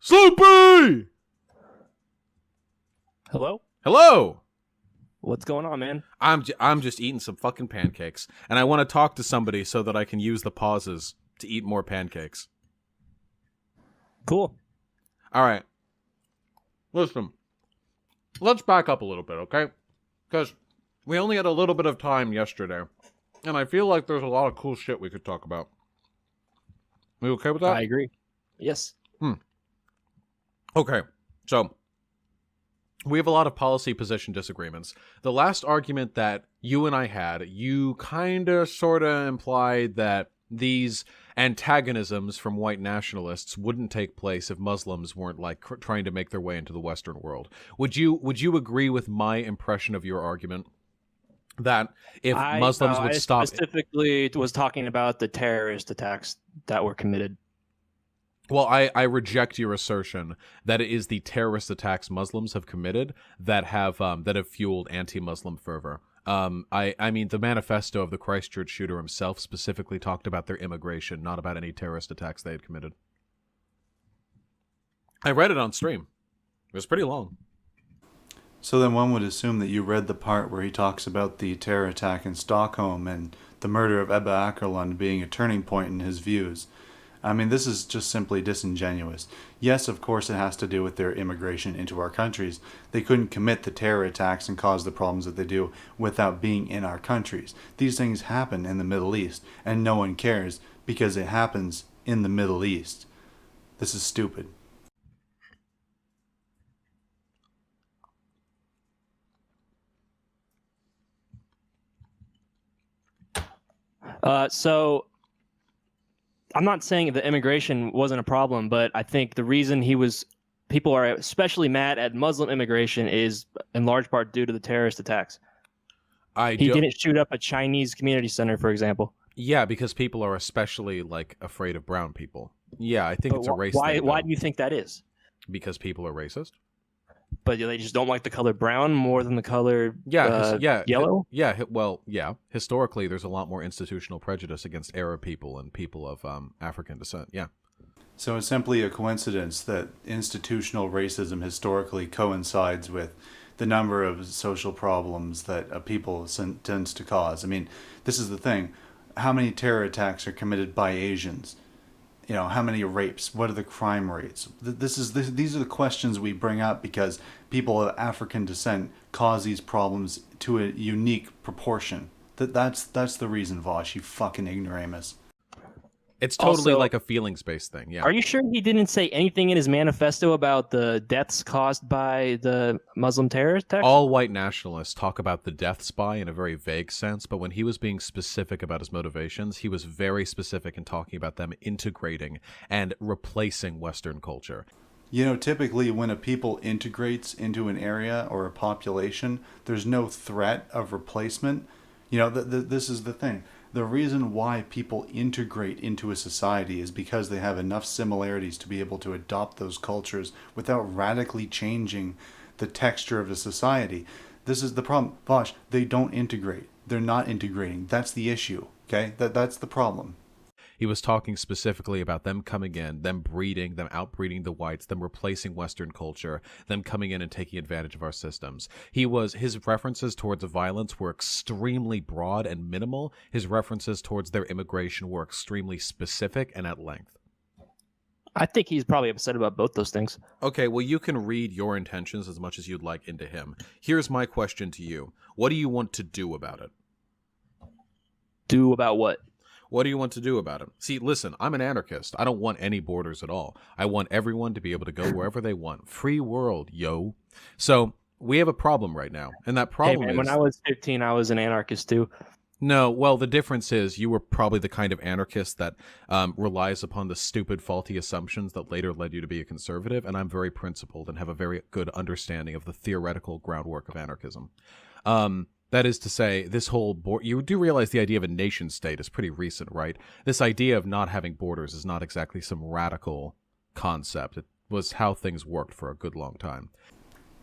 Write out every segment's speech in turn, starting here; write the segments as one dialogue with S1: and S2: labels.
S1: Sloopy!
S2: Hello?
S1: Hello!
S2: What's going on, man?
S1: I'm just eating some fucking pancakes, and I want to talk to somebody so that I can use the pauses to eat more pancakes.
S2: Cool.
S1: All right. Listen, let's back up a little bit, okay? Because we only had a little bit of time yesterday, and I feel like there's a lot of cool shit we could talk about. We okay with that?
S2: I agree. Yes.
S1: Okay, so we have a lot of policy position disagreements. The last argument that you and I had, you kind of sort of implied that these antagonisms from white nationalists wouldn't take place if Muslims weren't like trying to make their way into the Western world. Would you agree with my impression of your argument that if Muslims would stop?
S2: I specifically was talking about the terrorist attacks that were committed.
S1: Well, I reject your assertion that it is the terrorist attacks Muslims have committed that have fueled anti-Muslim fervor. I mean, the manifesto of the Christchurch shooter himself specifically talked about their immigration, not about any terrorist attacks they had committed. I read it on stream. It was pretty long.
S3: So then one would assume that you read the part where he talks about the terror attack in Stockholm and the murder of Ebba Akerlund being a turning point in his views. I mean, this is just simply disingenuous. Yes, of course it has to do with their immigration into our countries. They couldn't commit the terror attacks and cause the problems that they do without being in our countries. These things happen in the Middle East, and no one cares because it happens in the Middle East. This is stupid.
S2: So I'm not saying the immigration wasn't a problem, but I think the reason people are especially mad at Muslim immigration is in large part due to the terrorist attacks. He didn't shoot up a Chinese community center, for example.
S1: Yeah, because people are especially like afraid of brown people. Yeah, I think it's a race thing.
S2: Why do you think that is?
S1: Because people are racist.
S2: But they just don't like the color brown more than the color yellow?
S1: Yeah. Historically, there's a lot more institutional prejudice against Arab people and people of African descent. Yeah.
S3: So it's simply a coincidence that institutional racism historically coincides with the number of social problems that a people tends to cause. I mean, this is the thing. How many terror attacks are committed by Asians? You know, how many rapes? What are the crime rates? These are the questions we bring up because people of African descent cause these problems to a unique proportion. That's the reason, Vaush, you fucking ignoramus.
S1: It's totally also, like a feelings-based thing, yeah.
S2: Are you sure he didn't say anything in his manifesto about the deaths caused by the Muslim terror attacks?
S1: All white nationalists talk about the deaths by in a very vague sense, but when he was being specific about his motivations, he was very specific in talking about them integrating and replacing Western culture.
S3: You know, typically when a people integrates into an area or a population, there's no threat of replacement. You know, this is the thing. The reason why people integrate into a society is because they have enough similarities to be able to adopt those cultures without radically changing the texture of the society. This is the problem. Vaush, they don't integrate. They're not integrating. That's the issue, okay? That's the problem.
S1: He was talking specifically about them coming in, them breeding, them outbreeding the whites, them replacing Western culture, them coming in and taking advantage of our systems. His references towards violence were extremely broad and minimal. His references towards their immigration were extremely specific and at length.
S2: I think he's probably upset about both those things.
S1: Okay, well, you can read your intentions as much as you'd like into him. Here's my question to you. What do you want to do about it?
S2: Do about what?
S1: What do you want to do about it? See, listen, I'm an anarchist. I don't want any borders at all. I want everyone to be able to go wherever they want. Free world, yo. So we have a problem right now, and that problem is...
S2: when I was 15, I was an anarchist too.
S1: No, well, the difference is you were probably the kind of anarchist that relies upon the stupid, faulty assumptions that later led you to be a conservative, and I'm very principled and have a very good understanding of the theoretical groundwork of anarchism. That is to say, this whole you do realize the idea of a nation state is pretty recent, right? This idea of not having borders is not exactly some radical concept. It was how things worked for a good long time.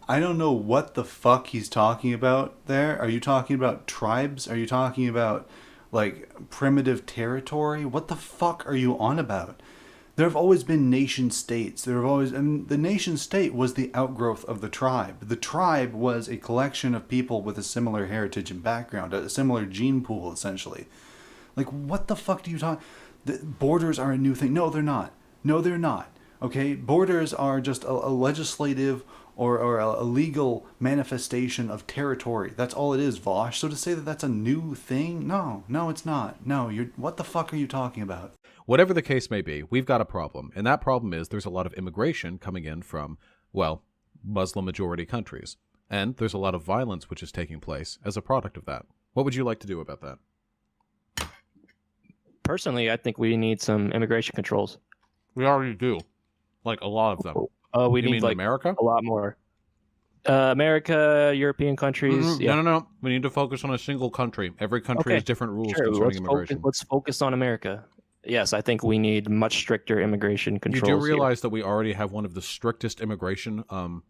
S3: I don't know what the fuck he's talking about there. Are you talking about tribes? Are you talking about, like, primitive territory? What the fuck are you on about? There have always been nation states. And the nation state was the outgrowth of the tribe. The tribe was a collection of people with a similar heritage and background, a similar gene pool, essentially. Like, what the fuck do you talk? Borders are a new thing. No, they're not. No, they're not. Okay, borders are just a legislative or a legal manifestation of territory. That's all it is, Vaush. So to say that that's a new thing, no, it's not. No, what the fuck are you talking about?
S1: Whatever the case may be, we've got a problem. And that problem is there's a lot of immigration coming in from, well, Muslim majority countries. And there's a lot of violence which is taking place as a product of that. What would you like to do about that?
S2: Personally, I think we need some immigration controls.
S1: We already do. Like, a lot of them.
S2: We
S1: You
S2: need
S1: mean
S2: like
S1: America?
S2: a lot more. America, European countries.
S1: Mm-hmm.
S2: Yeah.
S1: No. We need to focus on a single country. Every country
S2: Okay.
S1: has different rules
S2: Sure,
S1: concerning immigration.
S2: let's focus on America. Yes, I think we need much stricter immigration
S1: You
S2: controls.
S1: do
S2: here.
S1: realize that we already have one of the strictest immigration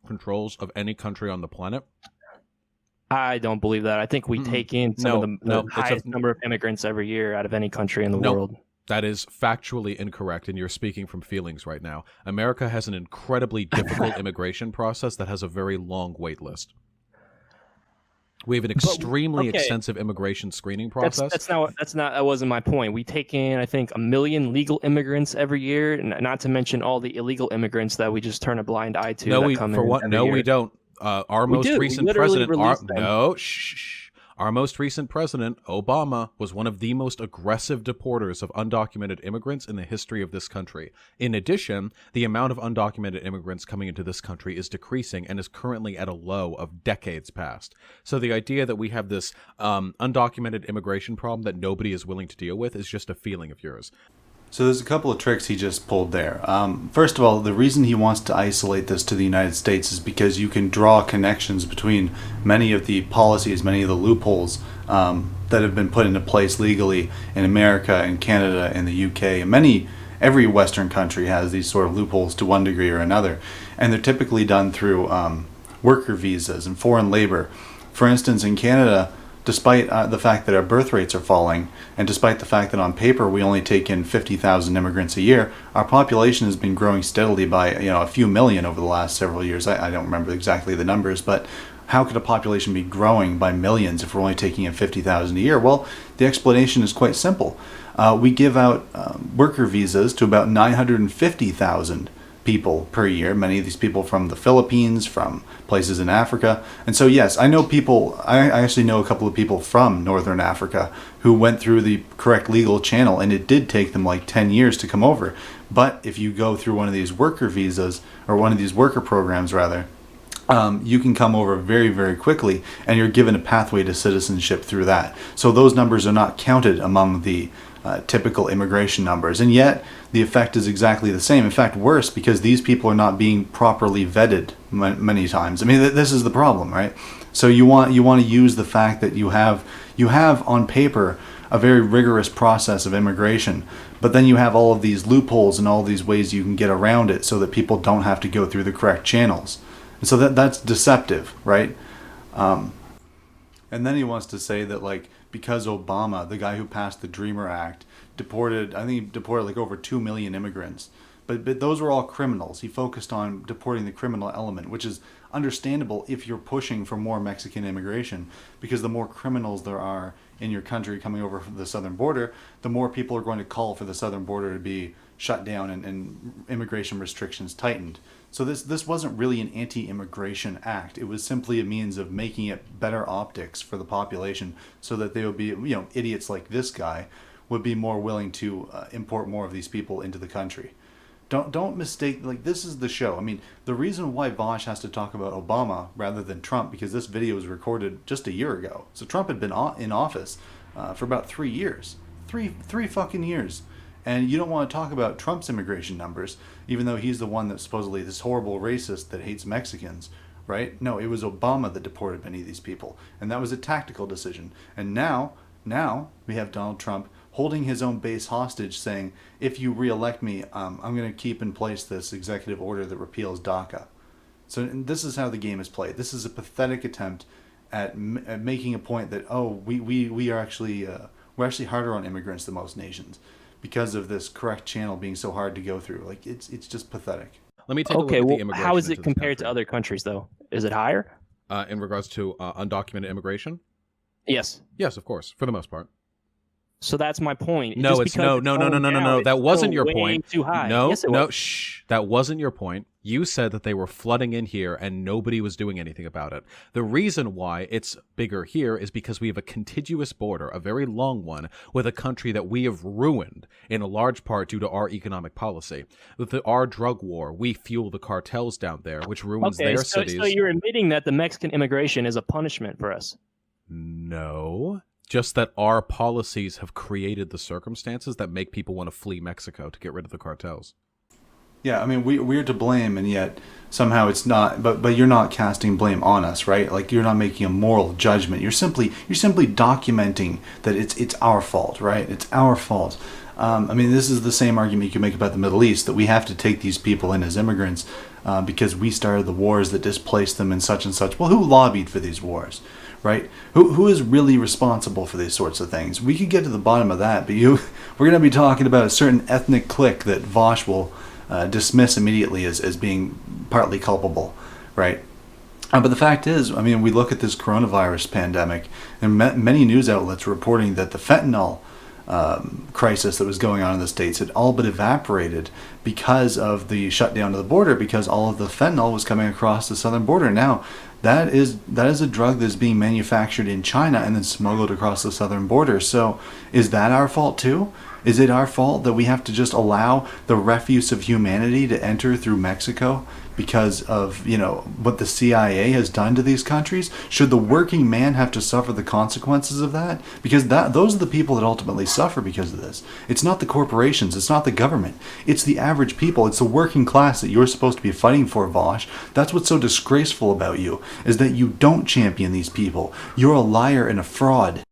S1: controls of any country on the planet?
S2: I don't believe that. I think we take in some of the
S1: it's
S2: highest number of immigrants every year out of any country in the world.
S1: That is factually incorrect, and you're speaking from feelings right now. America has an incredibly difficult immigration process that has a very long wait list. We have an extremely extensive immigration screening process.
S2: That wasn't my point. We take in, I think, 1 million legal immigrants every year, and not to mention all the illegal immigrants that we just turn a blind eye to.
S1: No,
S2: that
S1: we
S2: come
S1: for
S2: in
S1: what?
S2: every
S1: No,
S2: year.
S1: we don't. Our
S2: We
S1: most
S2: do. We
S1: recent
S2: literally
S1: president.
S2: release them.
S1: Our most recent president, Obama, was one of the most aggressive deporters of undocumented immigrants in the history of this country. In addition, the amount of undocumented immigrants coming into this country is decreasing and is currently at a low of decades past. So the idea that we have this undocumented immigration problem that nobody is willing to deal with is just a feeling of yours.
S3: So there's a couple of tricks he just pulled there. First of all, the reason he wants to isolate this to the United States is because you can draw connections between many of the policies, many of the loopholes that have been put into place legally in America and Canada and the UK. And every Western country has these sort of loopholes to one degree or another. And they're typically done through worker visas and foreign labor. For instance, in Canada, despite the fact that our birth rates are falling, and despite the fact that on paper we only take in 50,000 immigrants a year, our population has been growing steadily by a few million over the last several years. I don't remember exactly the numbers, but how could a population be growing by millions if we're only taking in 50,000 a year? Well, the explanation is quite simple. We give out worker visas to about 950,000 people per year, many of these people from the Philippines, from places in Africa. And so yes, I actually know a couple of people from Northern Africa who went through the correct legal channel, and it did take them like 10 years to come over. But if you go through one of these worker visas, or one of these worker programs rather, you can come over very, very quickly, and you're given a pathway to citizenship through that. So those numbers are not counted among the typical immigration numbers, and yet the effect is exactly the same. In fact, worse, because these people are not being properly vetted many times. I mean, this is the problem, right? So you want to use the fact that you have on paper a very rigorous process of immigration, but then you have all of these loopholes and all these ways you can get around it so that people don't have to go through the correct channels. And so that's deceptive, right? And then he wants to say that, like, because Obama, the guy who passed the Dreamer Act, deported like over 2 million immigrants. But those were all criminals. He focused on deporting the criminal element, which is understandable if you're pushing for more Mexican immigration, because the more criminals there are in your country coming over from the southern border, the more people are going to call for the southern border to be shut down and immigration restrictions tightened. So this wasn't really an anti-immigration act. It was simply a means of making it better optics for the population, so that they would be, idiots like this guy would be more willing to import more of these people into the country. Don't mistake, like, this is the show. I mean, the reason why Vaush has to talk about Obama rather than Trump, because this video was recorded just a year ago. So Trump had been in office for about 3 years. Three fucking years. And you don't want to talk about Trump's immigration numbers, even though he's the one that's supposedly this horrible racist that hates Mexicans, right? No, it was Obama that deported many of these people. And that was a tactical decision. And now we have Donald Trump holding his own base hostage, saying, if you reelect me, I'm going to keep in place this executive order that repeals DACA. So this is how the game is played. This is a pathetic attempt at making a point that, we're actually harder on immigrants than most nations. because of this correct channel being so hard to go through. Like it's just pathetic.
S1: Let me take a look
S2: Okay,
S1: at the
S2: well,
S1: immigration
S2: how is
S1: into
S2: it
S1: this
S2: compared to
S1: country.
S2: other countries, though? Is it higher?
S1: In regards to undocumented immigration?
S2: Yes.
S1: Yes, of course, for the most part.
S2: So that's my point.
S1: No,
S2: Just
S1: it's
S2: because
S1: no.
S2: going down, it's
S1: That wasn't
S2: still
S1: your
S2: way
S1: point.
S2: Too high.
S1: No,
S2: Yes, it
S1: no,
S2: was.
S1: shh. That wasn't your point. You said that they were flooding in here and nobody was doing anything about it. The reason why it's bigger here is because we have a contiguous border, a very long one, with a country that we have ruined in a large part due to our economic policy. With our drug war, we fuel the cartels down there, which ruins their cities.
S2: So you're admitting that the Mexican immigration is a punishment for us?
S1: No. Just that our policies have created the circumstances that make people want to flee Mexico to get rid of the cartels.
S3: Yeah, I mean, we're to blame, and yet somehow it's not. But you're not casting blame on us, right? Like you're not making a moral judgment. You're simply documenting that it's our fault, right? It's our fault. I mean, this is the same argument you can make about the Middle East, that we have to take these people in as immigrants because we started the wars that displaced them and such and such. Well, who lobbied for these wars? Right? Who is really responsible for these sorts of things? We could get to the bottom of that, but we're going to be talking about a certain ethnic clique that Vaush will dismiss immediately as being partly culpable, right? But the fact is, I mean, we look at this coronavirus pandemic, and many news outlets reporting that the fentanyl crisis that was going on in the States had all but evaporated because of the shutdown of the border, because all of the fentanyl was coming across the southern border. Now, that is a drug that's being manufactured in China and then smuggled across the southern border. So is that our fault too? Is it our fault that we have to just allow the refuse of humanity to enter through Mexico because of, what the CIA has done to these countries? Should the working man have to suffer the consequences of that? Because those are the people that ultimately suffer because of this. It's not the corporations, it's not the government, it's the average people, it's the working class that you're supposed to be fighting for, Vaush. That's what's so disgraceful about you, is that you don't champion these people. You're a liar and a fraud.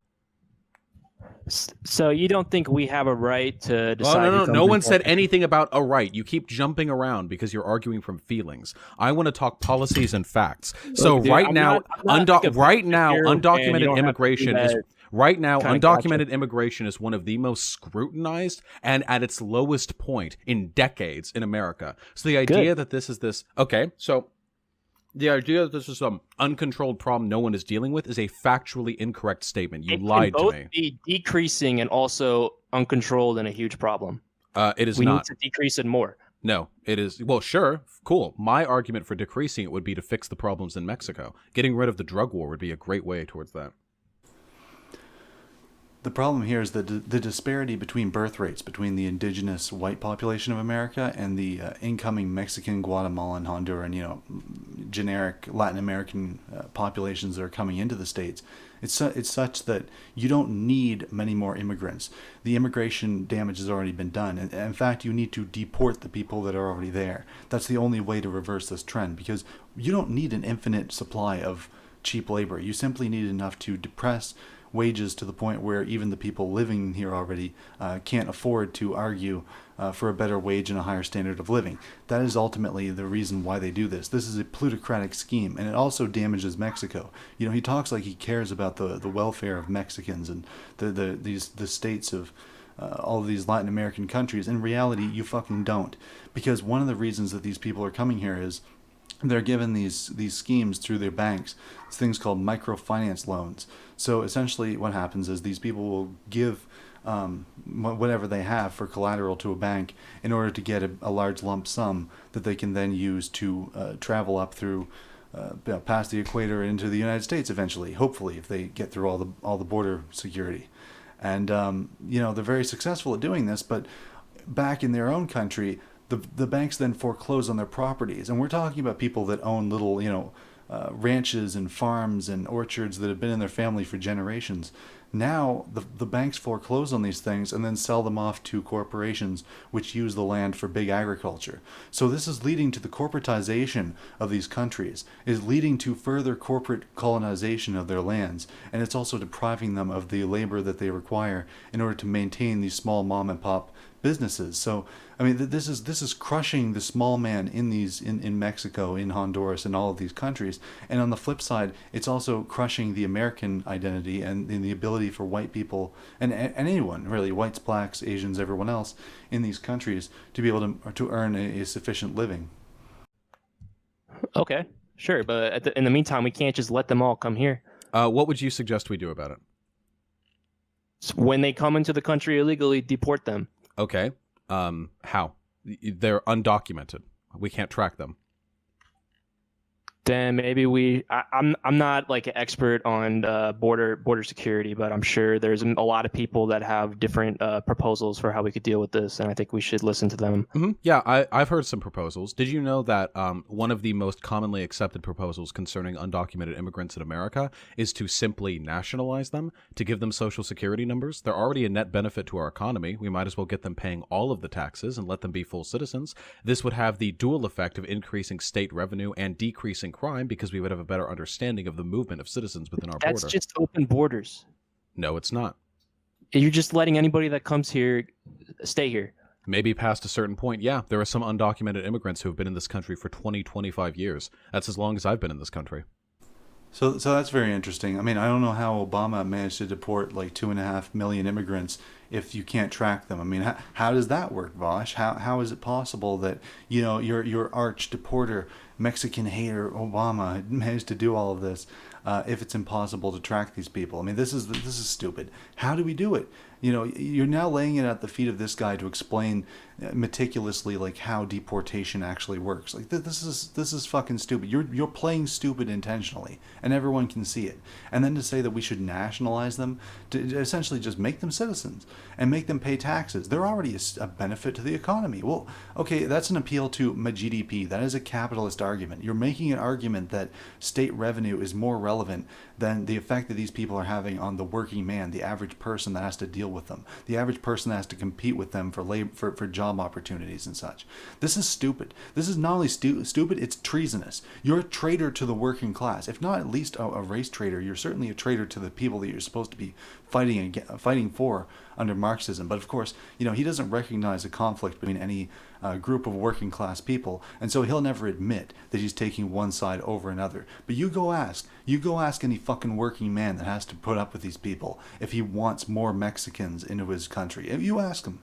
S2: So you don't think we have a right to decide?
S1: Well, no one said anything about a right. You keep jumping around because you're arguing from feelings. I want to talk policies and facts. So
S2: Look, dude,
S1: undocumented immigration is
S2: gotcha.
S1: Immigration is one of the most scrutinized and at its lowest point in decades in America. So the idea that this is this the idea that this is some uncontrolled problem no one is dealing with is a factually incorrect statement. You lied to me.
S2: It can both be decreasing and also uncontrolled and a huge problem.
S1: It is
S2: we
S1: not.
S2: We need to decrease it more.
S1: No, it is. Well, sure. Cool. My argument for decreasing it would be to fix the problems in Mexico. Getting rid of the drug war would be a great way towards that.
S3: The problem here is the disparity between birth rates between the indigenous white population of America and the incoming Mexican, Guatemalan, Honduran, generic Latin American populations that are coming into the States. It's such that you don't need many more immigrants. The immigration damage has already been done. And in fact, you need to deport the people that are already there. That's the only way to reverse this trend, because you don't need an infinite supply of cheap labor. You simply need enough to depress wages to the point where even the people living here already can't afford to argue for a better wage and a higher standard of living. That is ultimately the reason why they do this. This is a plutocratic scheme, and it also damages Mexico. He talks like he cares about the welfare of Mexicans and the states of all of these Latin American countries. In reality, you fucking don't, because one of the reasons that these people are coming here is they're given these schemes through their banks. It's things called microfinance loans. So essentially what happens is these people will give whatever they have for collateral to a bank in order to get a large lump sum that they can then use to travel up through past the equator into the United States eventually, hopefully, if they get through all the border security. And they're very successful at doing this, but back in their own country, the banks then foreclose on their properties. And we're talking about people that own little, ranches and farms and orchards that have been in their family for generations. Now the banks foreclose on these things and then sell them off to corporations which use the land for big agriculture. So this is leading to the corporatization of these countries, is leading to further corporate colonization of their lands, and it's also depriving them of the labor that they require in order to maintain these small mom and pop businesses. So I mean, this is crushing the small man in Mexico, in Honduras, and all of these countries. And on the flip side, it's also crushing the American identity and the ability for white people and anyone really, whites, blacks, Asians, everyone else in these countries to be able to earn a sufficient living.
S2: Okay, sure, but in the meantime, we can't just let them all come here.
S1: What would you suggest we do about it?
S2: When they come into the country illegally, deport them.
S1: Okay. How? They're undocumented. We can't track them.
S2: Then maybe I'm not like an expert on border security, but I'm sure there's a lot of people that have different proposals for how we could deal with this, and I think we should listen to them.
S1: Mm-hmm. Yeah, I've heard some proposals. Did you know that one of the most commonly accepted proposals concerning undocumented immigrants in America is to simply nationalize them, to give them social security numbers? They're already a net benefit to our economy. We might as well get them paying all of the taxes and let them be full citizens. This would have the dual effect of increasing state revenue and decreasing crime, because we would have a better understanding of the movement of citizens within our border.
S2: That's just open borders.
S1: No, it's not.
S2: You're just letting anybody that comes here stay here.
S1: Maybe past a certain point, yeah. There are some undocumented immigrants who have been in this country for 20, 25 years. That's as long as I've been in this country.
S3: So that's very interesting. I mean, I don't know how Obama managed to deport like 2.5 million immigrants if you can't track them. I mean, how does that work, Vaush? How is it possible that, you know, your arch deporter, Mexican hater Obama managed to do all of this if it's impossible to track these people? I mean, this is stupid. How do we do it? You know, you're now laying it at the feet of this guy to explain meticulously like how deportation actually works. Like this is fucking stupid. You're playing stupid intentionally, and everyone can see it. And then to say that we should nationalize them, to essentially just make them citizens and make them pay taxes. They're already a benefit to the economy. Well, okay, that's an appeal to GDP. That is a capitalist argument. You're making an argument that state revenue is more relevant than the effect that these people are having on the working man, the average person that has to deal with them, the average person that has to compete with them for job opportunities and such. This is stupid. This is not only stupid, it's treasonous. You're a traitor to the working class. If not at least a race traitor, you're certainly a traitor to the people that you're supposed to be fighting for under Marxism. But of course, you know, he doesn't recognize a conflict between any group of working class people, and so he'll never admit that he's taking one side over another. But you go ask any fucking working man that has to put up with these people if he wants more Mexicans into his country. If you ask him.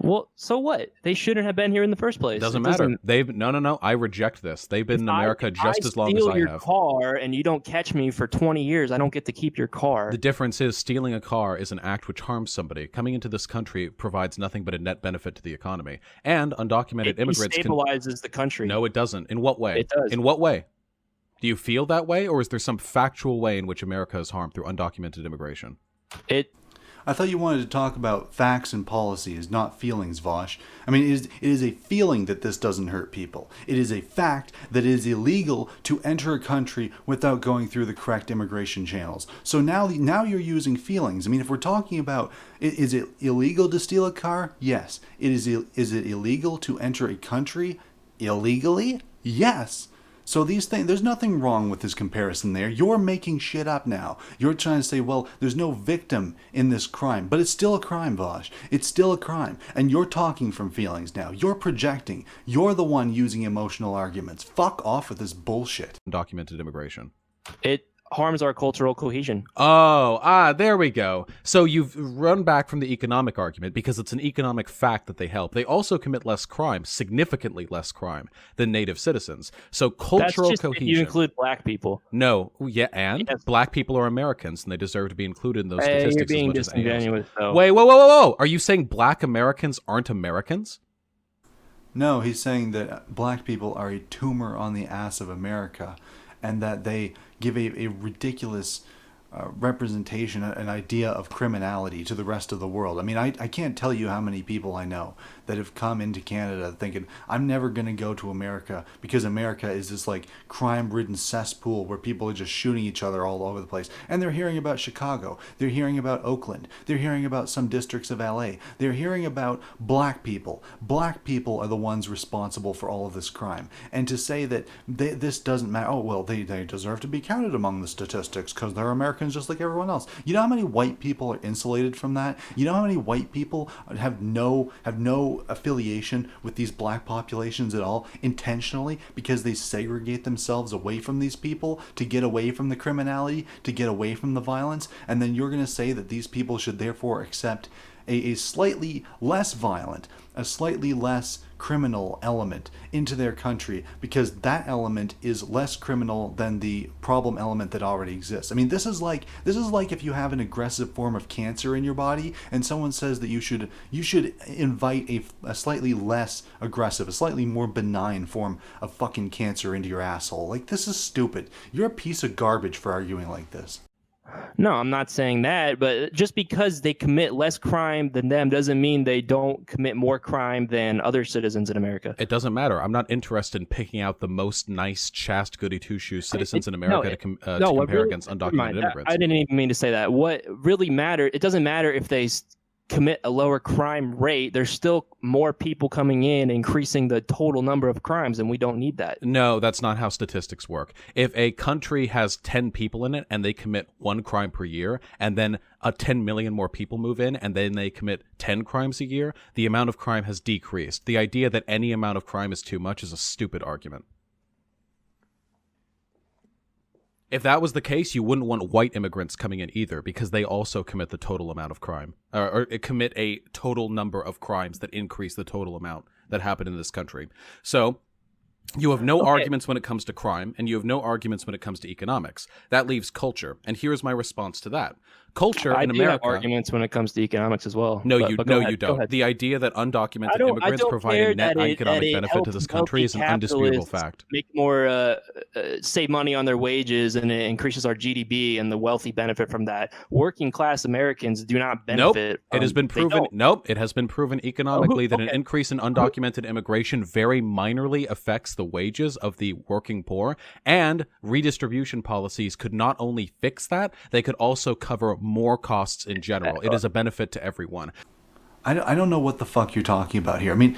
S2: Well, so what? They shouldn't have been here in the first place.
S1: Doesn't matter. No. I reject this. They've been in America just as long as I have.
S2: If I steal your car and you don't catch me for 20 years, I don't get to keep your car.
S1: The difference is stealing a car is an act which harms somebody. Coming into this country provides nothing but a net benefit to the economy. And undocumented immigrants
S2: destabilizes the country.
S1: No, it doesn't. In what way?
S2: It does.
S1: In what way? Do you feel that way, or is there some factual way in which America is harmed through undocumented immigration?
S3: I thought you wanted to talk about facts and policies, not feelings, Vaush. I mean, it is a feeling that this doesn't hurt people. It is a fact that it is illegal to enter a country without going through the correct immigration channels. So now you're using feelings. I mean, if we're talking about, is it illegal to steal a car? Yes. Is it illegal to enter a country illegally? Yes. So these things, there's nothing wrong with this comparison there. You're making shit up now. You're trying to say, well, there's no victim in this crime. But it's still a crime, Vaush. It's still a crime. And you're talking from feelings now. You're projecting. You're the one using emotional arguments. Fuck off with this bullshit.
S1: Undocumented immigration.
S2: It harms our cultural cohesion.
S1: There we go. So you've run back from the economic argument because it's an economic fact that they help. They also commit less crime, significantly less crime than native citizens. So cultural
S2: That's just
S1: cohesion.
S2: If you include black people.
S1: No, yeah, and
S2: yes.
S1: Black people are Americans, and they deserve to be included in those statistics.
S2: You're being
S1: as much
S2: disingenuous, though.
S1: Wait, whoa! Are you saying Black Americans aren't Americans?
S3: No, he's saying that black people are a tumor on the ass of America, and that they give a ridiculous representation, an idea of criminality to the rest of the world. I mean, I can't tell you how many people I know that have come into Canada thinking, I'm never going to go to America because America is this like crime-ridden cesspool where people are just shooting each other all over the place. And they're hearing about Chicago. They're hearing about Oakland. They're hearing about some districts of LA. They're hearing about black people. Black people are the ones responsible for all of this crime. And to say that this doesn't matter, oh, well, they deserve to be counted among the statistics because they're Americans just like everyone else. You know how many white people are insulated from that? You know how many white people have no affiliation with these black populations at all intentionally because they segregate themselves away from these people to get away from the criminality, to get away from the violence, and then you're going to say that these people should therefore accept a slightly less violent, a slightly less criminal element into their country because that element is less criminal than the problem element that already exists. I mean, this is like if you have an aggressive form of cancer in your body and someone says that you should invite a slightly less aggressive, a slightly more benign form of fucking cancer into your asshole. Like, this is stupid. You're a piece of garbage for arguing like this.
S2: No, I'm not saying that, but just because they commit less crime than them doesn't mean they don't commit more crime than other citizens in America.
S1: It doesn't matter. I'm not interested in picking out the most nice, chaste, goody two-shoes citizens in America to compare against undocumented immigrants.
S2: I didn't even mean to say that. What really matters, it doesn't matter if they commit a lower crime rate. There's still more people coming in, increasing the total number of crimes, and we don't need that.
S1: No, that's not how statistics work. If a country has 10 people in it and they commit 1 crime per year, and then 10 million more people move in and then they commit 10 crimes a year, the amount of crime has decreased. The idea that any amount of crime is too much is a stupid argument. If that was the case, you wouldn't want white immigrants coming in either, because they also commit the total amount of crime, or commit a total number of crimes that increase the total amount that happen in this country. So you have no arguments when it comes to crime, and you have no arguments when it comes to economics. That leaves culture, and here's my response to that. Culture in America. I do have
S2: arguments when it comes to economics as well.
S1: No, you don't. The idea that undocumented immigrants provide a net economic benefit to this country is an undisputable fact.
S2: Make more, save money on their wages, and it increases our GDP, and the wealthy benefit from that. Working class Americans do not benefit.
S1: It has been proven. It has been proven economically that an increase in undocumented immigration very minorly affects the wages of the working poor, and redistribution policies could not only fix that, they could also cover more costs in general. It is a benefit to everyone.
S3: I don't know what the fuck you're talking about here. I mean,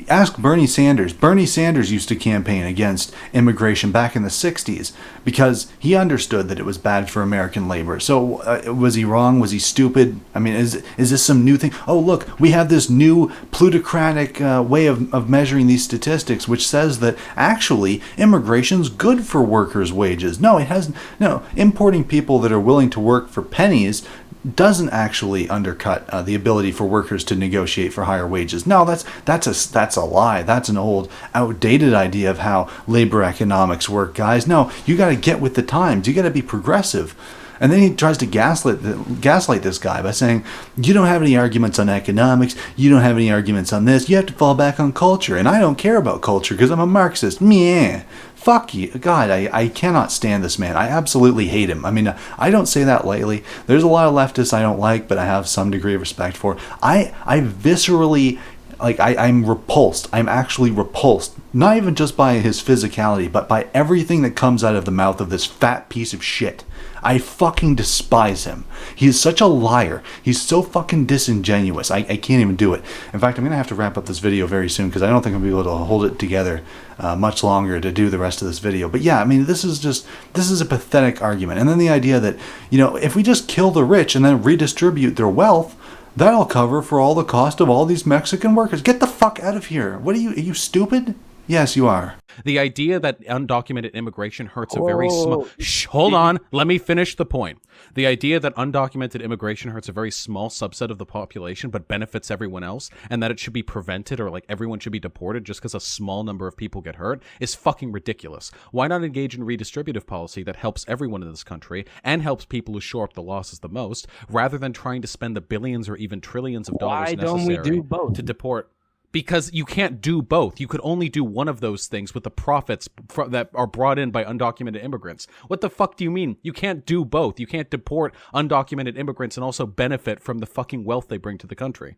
S3: ask Bernie Sanders. Bernie Sanders used to campaign against immigration back in the 60s because he understood that it was bad for American labor. So was he wrong? Was he stupid? I mean, is this some new thing? Oh, look, we have this new plutocratic way of measuring these statistics, which says that actually immigration's good for workers' wages. No, it hasn't. No, importing people that are willing to work for pennies doesn't actually undercut the ability for workers to negotiate for higher wages. No, that's a lie. That's an old, outdated idea of how labor economics work, guys. No, you got to get with the times. You got to be progressive. And then he tries to gaslight this guy by saying, you don't have any arguments on economics, you don't have any arguments on this, you have to fall back on culture, and I don't care about culture because I'm a Marxist. Meh. Fuck you. God, I cannot stand this man. I absolutely hate him. I mean, I don't say that lightly. There's a lot of leftists I don't like, but I have some degree of respect for. I viscerally, I'm repulsed. I'm actually repulsed. Not even just by his physicality, but by everything that comes out of the mouth of this fat piece of shit. I fucking despise him. He is such a liar. He's so fucking disingenuous. I can't even do it. In fact, I'm going to have to wrap up this video very soon because I don't think I'm going to be able to hold it together much longer to do the rest of this video. But yeah, I mean, this is a pathetic argument. And then the idea that, if we just kill the rich and then redistribute their wealth, that'll cover for all the cost of all these Mexican workers. Get the fuck out of here. Are you stupid? Yes, you are.
S1: The idea that undocumented immigration hurts a very small... hold on. Let me finish the point. The idea that undocumented immigration hurts a very small subset of the population but benefits everyone else, and that it should be prevented or everyone should be deported just because a small number of people get hurt is fucking ridiculous. Why not engage in redistributive policy that helps everyone in this country and helps people who shore up the losses the most, rather than trying to spend the billions or even trillions of dollars necessary to deport... Because you can't do both. You could only do one of those things with the profits that are brought in by undocumented immigrants. What the fuck do you mean? You can't do both. You can't deport undocumented immigrants and also benefit from the fucking wealth they bring to the country.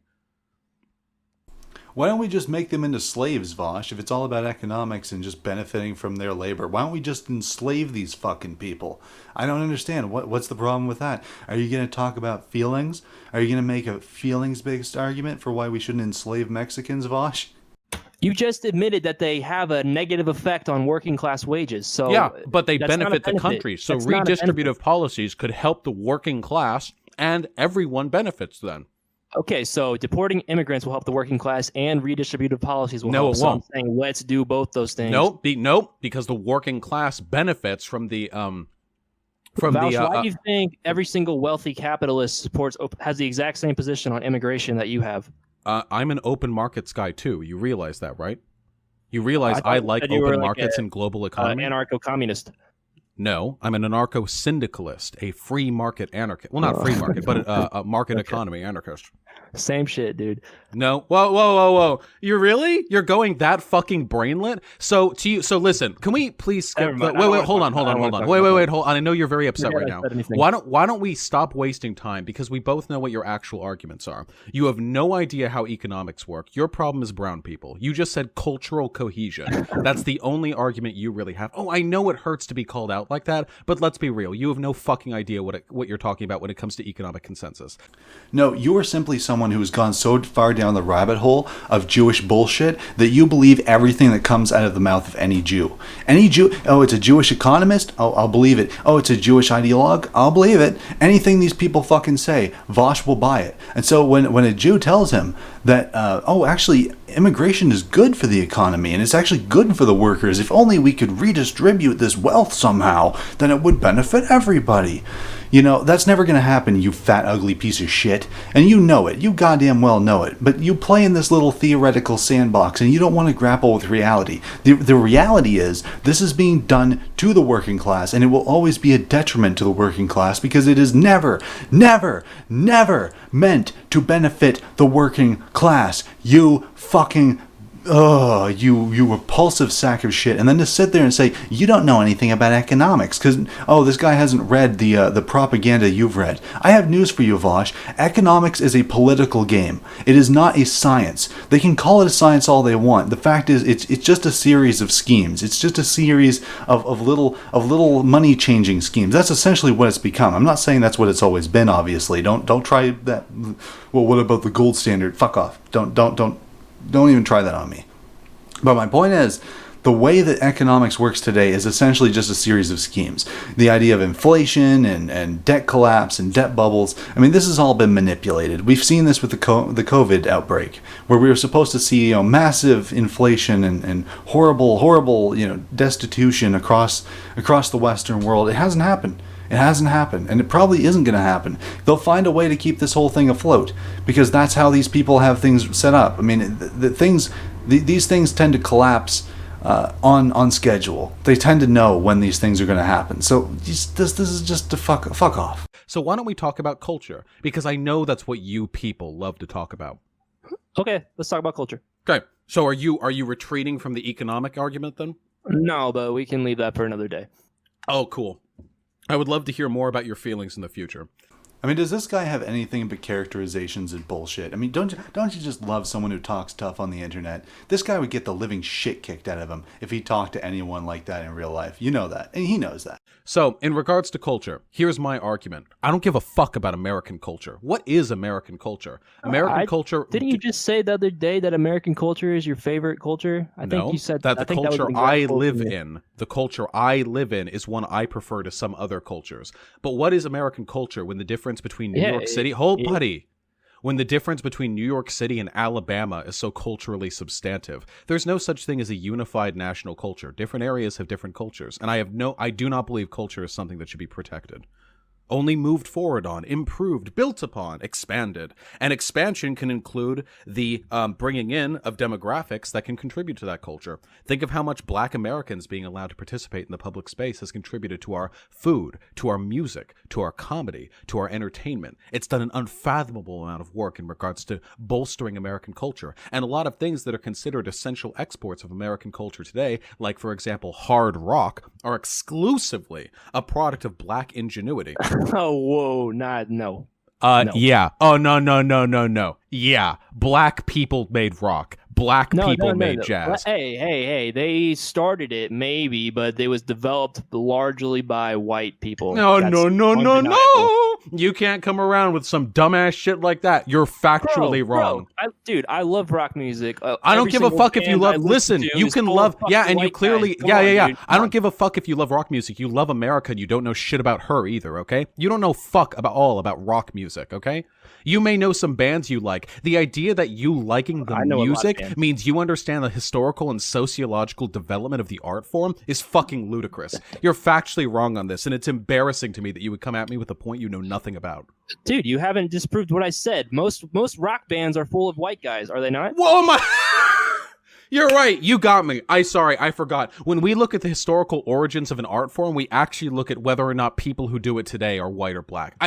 S3: Why don't we just make them into slaves, Vaush? If it's all about economics and just benefiting from their labor, why don't we just enslave these fucking people? I don't understand. What's the problem with that? Are you going to talk about feelings? Are you going to make a feelings-based argument for why we shouldn't enslave Mexicans, Vaush?
S2: You just admitted that they have a negative effect on working class wages. So
S1: yeah, but they
S2: that's not a
S1: benefit the
S2: benefit.
S1: country. So
S2: That's not a benefit.
S1: redistributive policies could help the working class, and everyone benefits then.
S2: Okay, so deporting immigrants will help the working class, and redistributive policies will
S1: No,
S2: help.
S1: it
S2: So I'm
S1: won't.
S2: saying let's do both those things.
S1: Nope, because the working class benefits from the
S2: Vaush, why do you think every single wealthy capitalist has the exact same position on immigration that you have?
S1: I'm an open markets guy too. You realize that, right? You realize I
S2: thought
S1: like
S2: that you were
S1: open
S2: like
S1: markets and global economy?
S2: Anarcho-communist.
S1: No, I'm an anarcho-syndicalist, a free market anarchist. Well, not free market, but a market economy anarchist.
S2: Same shit, dude.
S1: No. Whoa. You're going that fucking brainlet? So listen, can we please skip
S2: Never mind.
S1: wait, hold on. Wait, hold on. I know you're very upset right now.
S2: said anything.
S1: Why don't we stop wasting time, because we both know what your actual arguments are. You have no idea how economics work. Your problem is brown people. You just said cultural cohesion. That's the only argument you really have. Oh, I know it hurts to be called out like that, but let's be real. You have no fucking idea what you're talking about when it comes to economic consensus.
S3: No, you are simply someone who's gone so far down the rabbit hole of Jewish bullshit that you believe everything that comes out of the mouth of any Jew. Any Jew, oh, it's a Jewish economist? Oh, I'll believe it. Oh, it's a Jewish ideologue? I'll believe it. Anything these people fucking say, Vaush will buy it. And so when a Jew tells him that, actually, immigration is good for the economy and it's actually good for the workers, if only we could redistribute this wealth somehow, then it would benefit everybody. You know, that's never going to happen, you fat, ugly piece of shit. And you know it. You goddamn well know it. But you play in this little theoretical sandbox and you don't want to grapple with reality. The reality is, this is being done to the working class, and it will always be a detriment to the working class because it is never meant to benefit the working class. You fucking... you repulsive sack of shit. And then to sit there and say you don't know anything about economics because this guy hasn't read the propaganda you've read. I have news for you, Vaush. Economics is a political game. It is not a science. They can call it a science all they want. The fact is, it's just a series of schemes. It's just a series of little money changing schemes. That's essentially what it's become. I'm not saying that's what it's always been. Obviously, don't try that. Well, what about the gold standard? Fuck off. Don't even try that on me. But my point is, the way that economics works today is essentially just a series of schemes. The idea of inflation and debt collapse and debt bubbles, I mean, this has all been manipulated. We've seen this with the COVID outbreak, where we were supposed to see massive inflation and horrible destitution across the Western world. It hasn't happened. It hasn't happened, and it probably isn't going to happen. They'll find a way to keep this whole thing afloat, because that's how these people have things set up. I mean, these things tend to collapse on schedule. They tend to know when these things are going to happen. So this is just to fuck off.
S1: So why don't we talk about culture? Because I know that's what you people love to talk about.
S2: Okay, let's talk about culture.
S1: Okay, so are you retreating from the economic argument then?
S2: No, but we can leave that for another day.
S1: Oh, cool. I would love to hear more about your feelings in the future.
S3: I mean, does this guy have anything but characterizations and bullshit? I mean, don't you just love someone who talks tough on the internet? This guy would get the living shit kicked out of him if he talked to anyone like that in real life. You know that, and he knows that.
S1: So, in regards to culture, here's my argument. I don't give a fuck about American culture. What is American culture? American culture...
S2: Didn't you just say the other day that American culture is your favorite culture? I think you said
S1: that the culture I live in, the culture I live in is one I prefer to some other cultures. But what is American culture when the difference between New York City... buddy. When the difference between New York City and Alabama is so culturally substantive. There's no such thing as a unified national culture. Different areas have different cultures. And I do not believe culture is something that should be protected. Only moved forward on, improved, built upon, expanded. And expansion can include the bringing in of demographics that can contribute to that culture. Think of how much Black Americans being allowed to participate in the public space has contributed to our food, to our music, to our comedy, to our entertainment. It's done an unfathomable amount of work in regards to bolstering American culture. And a lot of things that are considered essential exports of American culture today, like, for example, hard rock, are exclusively a product of Black ingenuity.
S2: Oh, whoa, no.
S1: No. Yeah. Oh, no. Yeah. Black people made rock. black people made jazz.
S2: Hey, they started it maybe, but it was developed largely by white people.
S1: No.
S2: That's
S1: No.
S2: undeniable.
S1: You can't come around with some dumbass shit like that. You're factually wrong.
S2: Dude, I love rock music.
S1: I don't give a fuck if you love. Listen, you can love. Yeah, and you clearly. Yeah. I don't give a fuck if you love rock music. You love America and you don't know shit about her either, okay? You don't know fuck about rock music, okay? You may know some bands you like. The idea that you liking the music means you understand the historical and sociological development of the art form is fucking ludicrous. You're factually wrong on this, and it's embarrassing to me that you would come at me with a point you know nothing about.
S2: Dude, you haven't disproved what I said. Most rock bands are full of white guys, are they not?
S1: Whoa, my... You're right. You got me. I forgot. When we look at the historical origins of an art form, we actually look at whether or not people who do it today are white or black.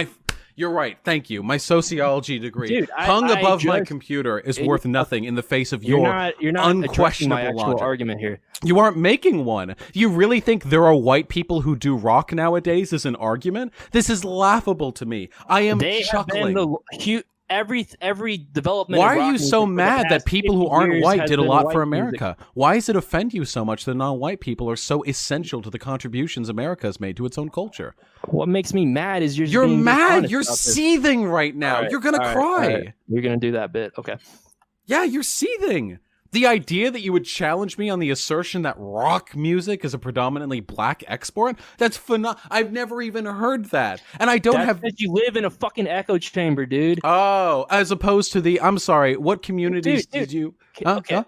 S1: You're right. Thank you. My sociology degree,
S2: dude,
S1: hung above my computer, is worth nothing in the face of your unquestionable
S2: my actual
S1: logic.
S2: argument here.
S1: You aren't making one. Do you really think there are white people who do rock nowadays as an argument? This is laughable to me. I am chuckling.
S2: Every development.
S1: Why are you so mad that people who aren't white did a lot for America? Music. Why does it offend you so much that non-white people are so essential to the contributions America has made to its own culture?
S2: What makes me mad is
S1: you're mad. You're seething right now. You're gonna cry.
S2: Right. You're gonna do that bit. Okay.
S1: Yeah, you're seething. The idea that you would challenge me on the assertion that rock music is a predominantly black export, that's I've never even heard that. And I don't have...
S2: Because you live in a fucking echo chamber, dude.
S1: Oh, as opposed to the... I'm sorry, what communities did you...
S2: Okay.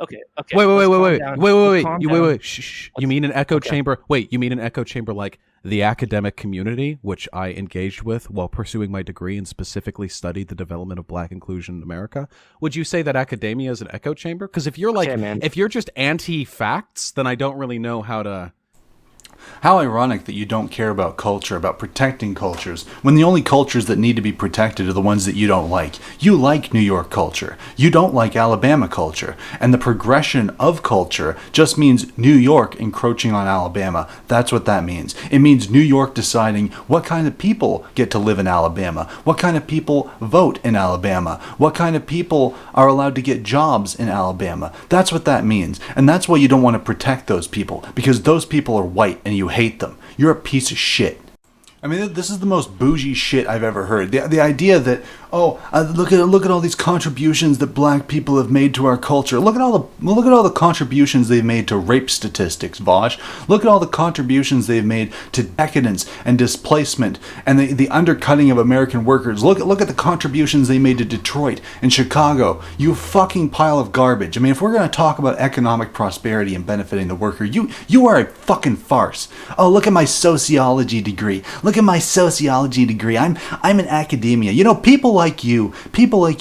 S1: Wait. Shh. You mean an echo chamber? Wait, you mean an echo chamber like the academic community, which I engaged with while pursuing my degree and specifically studied the development of black inclusion in America? Would you say that academia is an echo chamber? Because if you're if you're just anti-facts, then I don't really know how to...
S3: How ironic that you don't care about culture, about protecting cultures, when the only cultures that need to be protected are the ones that you don't like. You like New York culture. You don't like Alabama culture. And the progression of culture just means New York encroaching on Alabama. That's what that means. It means New York deciding what kind of people get to live in Alabama, what kind of people vote in Alabama, what kind of people are allowed to get jobs in Alabama. That's what that means. And that's why you don't want to protect those people, because those people are white and you hate them. You're a piece of shit. I mean, this is the most bougie shit I've ever heard. The idea that, look at all these contributions that black people have made to our culture. Look at all the contributions they've made to rape statistics, Vaush. Look at all the contributions they've made to decadence and displacement and the undercutting of American workers. Look at the contributions they made to Detroit and Chicago. You fucking pile of garbage. I mean, if we're going to talk about economic prosperity and benefiting the worker, you are a fucking farce. Oh, look at my sociology degree. Look at my sociology degree. I'm in academia. You know, people like you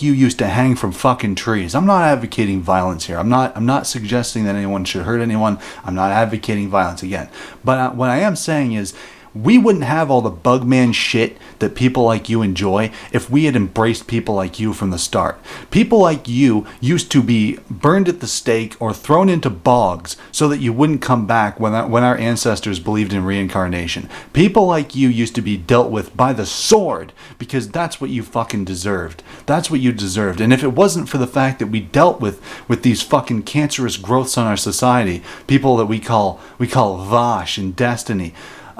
S3: used to hang from fucking trees. I'm not advocating violence here. I'm not suggesting that anyone should hurt anyone. I'm not advocating violence again. But what I am saying is, we wouldn't have all the bugman shit that people like you enjoy if we had embraced people like you from the start. People like you used to be burned at the stake or thrown into bogs so that you wouldn't come back when our ancestors believed in reincarnation. People like you used to be dealt with by the sword because that's what you fucking deserved. That's what you deserved. And if it wasn't for the fact that we dealt with these fucking cancerous growths on our society, people that we call Vaush and Destiny,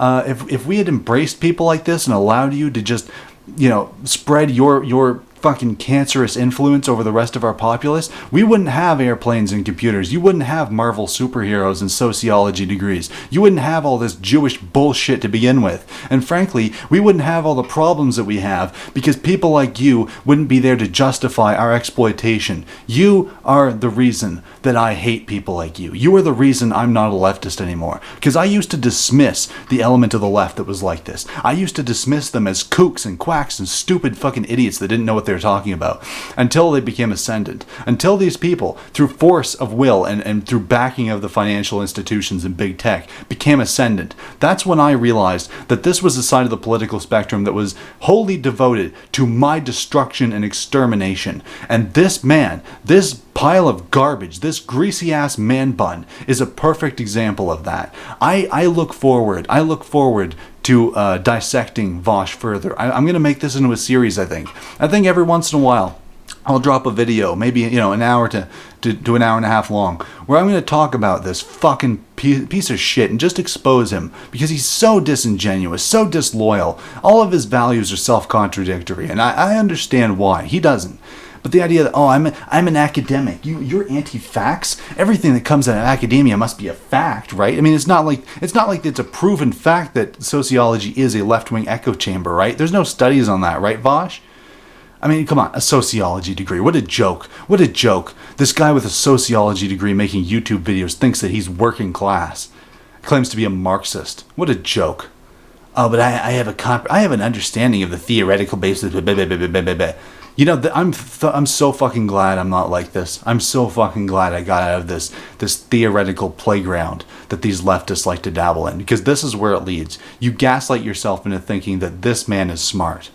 S3: if we had embraced people like this and allowed you to just, spread your fucking cancerous influence over the rest of our populace, we wouldn't have airplanes and computers. You wouldn't have Marvel superheroes and sociology degrees. You wouldn't have all this Jewish bullshit to begin with. And frankly, we wouldn't have all the problems that we have because people like you wouldn't be there to justify our exploitation. You are the reason that I hate people like you. You are the reason I'm not a leftist anymore. Because I used to dismiss the element of the left that was like this. I used to dismiss them as kooks and quacks and stupid fucking idiots that didn't know what they were talking about until they became ascendant. Until these people, through force of will and through backing of the financial institutions and big tech, became ascendant. That's when I realized that this was a side of the political spectrum that was wholly devoted to my destruction and extermination. And this man, this pile of garbage, this greasy ass man bun, is a perfect example of that. I look forward to dissecting Vaush further. I'm going to make this into a series, I think. I think every once in a while, I'll drop a video, maybe an hour to an hour and a half long, where I'm going to talk about this fucking piece of shit and just expose him because he's so disingenuous, so disloyal. All of his values are self-contradictory, and I understand why. He doesn't. But the idea that I'm an academic, you're anti-facts. Everything that comes out of academia must be a fact, right? I mean, it's not like it's a proven fact that sociology is a left-wing echo chamber, right? There's no studies on that, right, Vaush? I mean, come on, a sociology degree. What a joke. What a joke. This guy with a sociology degree making YouTube videos thinks that he's working class. Claims to be a Marxist. What a joke. Oh, but I have an understanding of the theoretical basis. I'm so fucking glad I'm not like this. I'm so fucking glad I got out of this theoretical playground that these leftists like to dabble in, because this is where it leads. You gaslight yourself into thinking that this man is smart.